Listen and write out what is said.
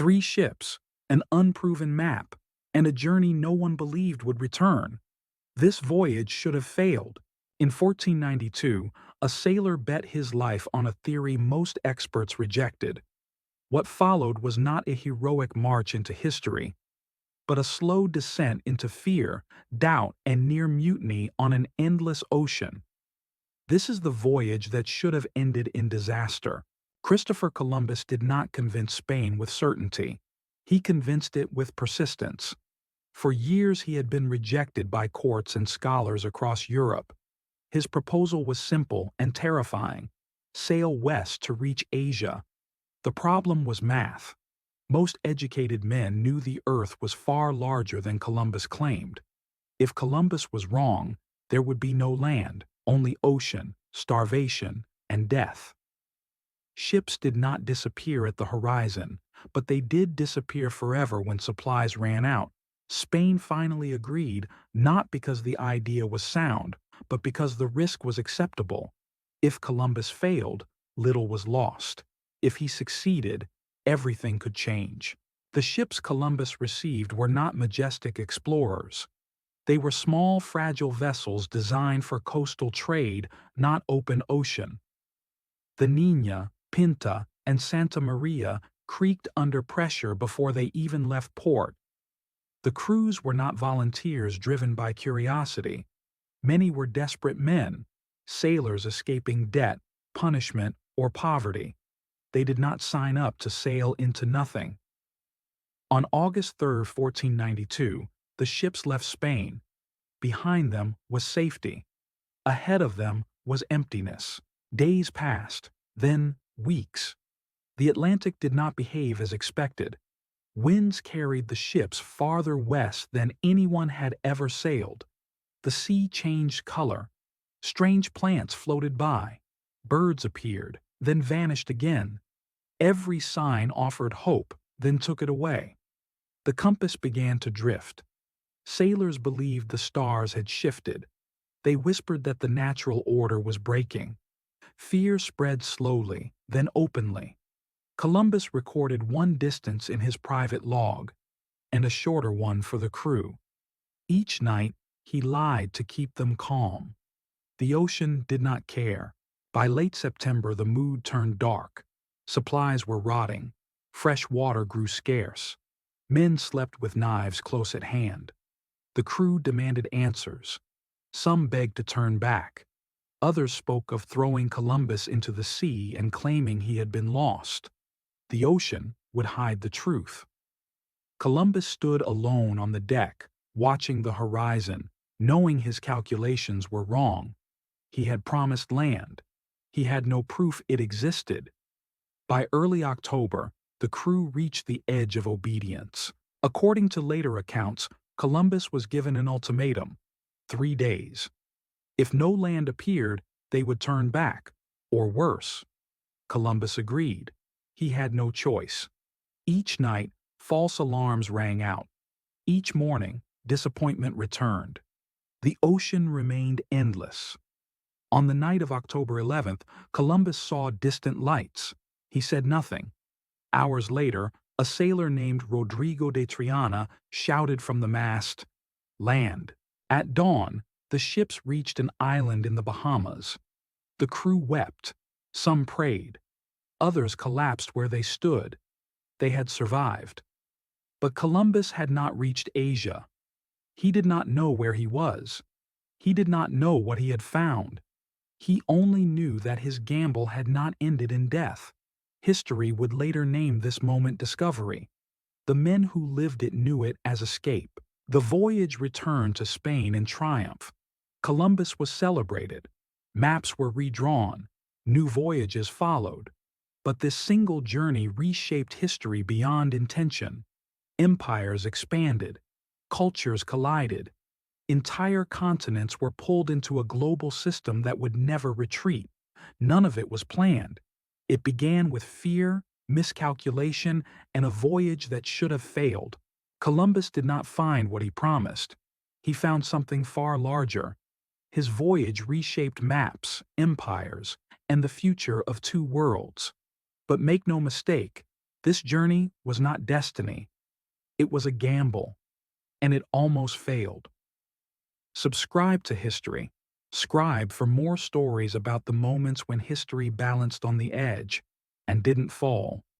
3 ships, an unproven map, and a journey no one believed would return. This voyage should have failed. In 1492, a sailor bet his life on a theory most experts rejected. What followed was not a heroic march into history, but a slow descent into fear, doubt, and near mutiny on an endless ocean. This is the voyage that should have ended in disaster. Christopher Columbus did not convince Spain with certainty. He convinced it with persistence. For years he had been rejected by courts and scholars across Europe. His proposal was simple and terrifying: sail west to reach Asia. The problem was math. Most educated men knew the Earth was far larger than Columbus claimed. If Columbus was wrong, there would be no land, only ocean, starvation, and death. Ships did not disappear at the horizon, but they did disappear forever when supplies ran out. Spain finally agreed, not because the idea was sound, but because the risk was acceptable. If Columbus failed, little was lost. If he succeeded, everything could change. The ships Columbus received were not majestic explorers. They were small, fragile vessels designed for coastal trade, not open ocean. The Niña, Pinta, and Santa Maria creaked under pressure before they even left port. The crews were not volunteers driven by curiosity. Many were desperate men, sailors escaping debt, punishment, or poverty. They did not sign up to sail into nothing. On August 3, 1492, the ships left Spain. Behind them was safety. Ahead of them was emptiness. Days passed, then weeks. The Atlantic did not behave as expected. Winds carried the ships farther west than anyone had ever sailed. The sea changed color. Strange plants floated by. Birds appeared, then vanished again. Every sign offered hope, then took it away. The compass began to drift. Sailors believed the stars had shifted. They whispered that the natural order was breaking. Fear spread slowly, then openly. Columbus recorded one distance in his private log, and a shorter one for the crew. Each night, he lied to keep them calm. The ocean did not care. By late September, the mood turned dark. Supplies were rotting. Fresh water grew scarce. Men slept with knives close at hand. The crew demanded answers. Some begged to turn back. Others spoke of throwing Columbus into the sea and claiming he had been lost. The ocean would hide the truth. Columbus stood alone on the deck, watching the horizon, knowing his calculations were wrong. He had promised land. He had no proof it existed. By early October, the crew reached the edge of obedience. According to later accounts, Columbus was given an ultimatum: 3 days. If no land appeared, they would turn back, or worse. Columbus agreed. He had no choice. Each night, false alarms rang out. Each morning, disappointment returned. The ocean remained endless. On the night of October 11th, Columbus saw distant lights. He said nothing. Hours later, a sailor named Rodrigo de Triana shouted from the mast, "Land." At dawn, the ships reached an island in the Bahamas. The crew wept. Some prayed. Others collapsed where they stood. They had survived. But Columbus had not reached Asia. He did not know where he was. He did not know what he had found. He only knew that his gamble had not ended in death. History would later name this moment discovery. The men who lived it knew it as escape. The voyage returned to Spain in triumph. Columbus was celebrated. Maps were redrawn. New voyages followed. But this single journey reshaped history beyond intention. Empires expanded. Cultures collided. Entire continents were pulled into a global system that would never retreat. None of it was planned. It began with fear, miscalculation, and a voyage that should have failed. Columbus did not find what he promised. He found something far larger. His voyage reshaped maps, empires, and the future of 2 worlds. But make no mistake, This journey was not destiny. It was a gamble, and it almost failed. Subscribe to History. Scribe for more stories about the moments when history balanced on the edge and didn't fall.